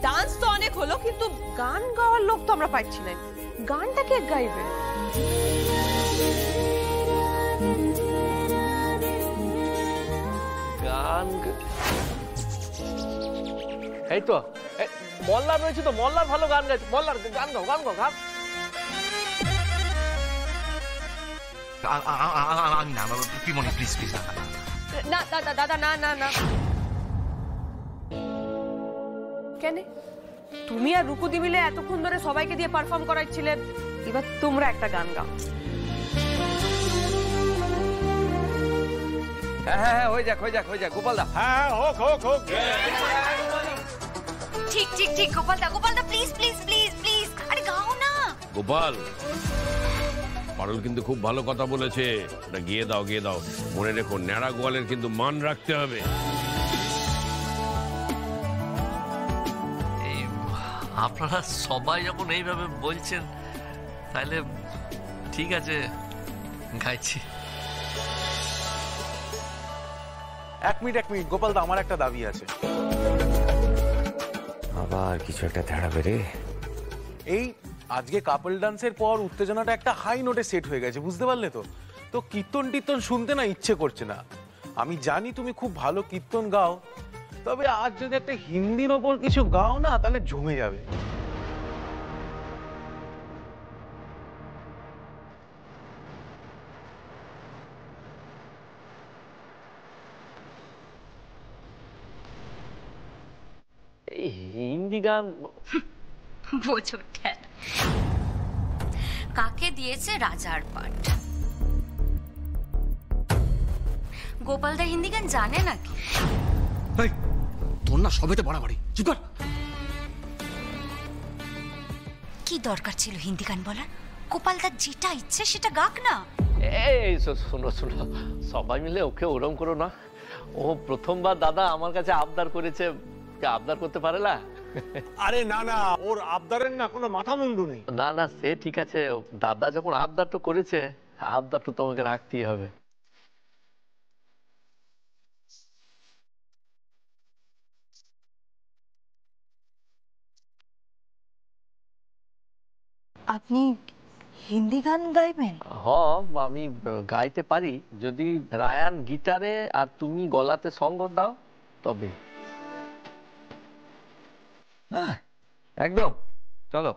Dance তো অনেক হলো, কিন্তু গান গাওয়ার লোক তো আমরা পাচ্ছি না। গানটা কে গাইবে? গান এই তো মল্লার রয়েছে, তো মল্লার ভালো গান গাইছে। মল্লার গান গাও, গান গাও, গান। আমি না, পিমনি প্লিজ প্লিজ। না দাদা, দাদা না না না। কেন তুমি আর রূপদি মিলে এতক্ষণ ধরে সবাইকে দিয়ে পারফর্ম করাচ্ছিলে, এবার তোমরা একটা গান গাও। হ্যাঁ হ্যাঁ হয়ে যাক, হয়ে যাক, হয়ে যাক গোপাল দা। হ্যাঁ হোক হোক হোক। ঠিক ঠিক ঠিক গোপাল দা প্লিজ প্লিজ প্লিজ প্লিজ, আরে গাও না। গোপাল, পারুল কিন্তু খুব ভালো কথা বলেছে, ওটা গিয়ে দাও, গিয়ে দাও। মনে রেখো, ন্যাড়া গোয়ালের কিন্তু মান রাখতে হবে। আপনারা সবাই যখন এইভাবে বলছেন, তাহলে ঠিক আছে, গাইছি। এক মিনিট গোপাল দা, আমার একটা দাবি আছে। আবার কিছু একটা ধারা বেরে। এই আজকে কাপল ডান্সের পর উত্তেজনাটা একটা হাই নোটে সেট হয়ে গেছে, বুঝতে পারলে তো? তো কীর্তন টীর্তন শুনতে না ইচ্ছে করছে না। আমি জানি তুমি খুব ভালো কীর্তন গাও, তবে আজ যদি একটা হিন্দির ওপর কিছু গাও না, তাহলে জমে যাবে। এই হিন্দি গান বোঝো ঠেলা, কাকে দিয়েছে রাজার পাট। গোপালদা হিন্দি গান জানে নাকি? তোর না সবেতে বাড়াবাড়ি, চুপ কর। কি দরকার ছিল হিন্দি গান বলার? গোপালদার যেটা ইচ্ছে সেটা গাক না। এই শোনো শোনো, সবাই মিলে ওকে ওরম করো না। ও প্রথমবার দাদা আমার কাছে আবদার করেছে, আবদার করতে পারে না। আরে না না, ওর আবদারের না কোনো মাথা মুন্ডু নেই। না না, সে ঠিক আছে, দাদা যখন আবদার তো করেছে, আবদার তো তোমাকে রাখতেই হবে। আপনি হিন্দি গান গাইবেন? আমি গাইতে পারি, যদি রায়ান গিটারে আর তুমি গলাতে সঙ্গ দাও তবে। একদম, চলো।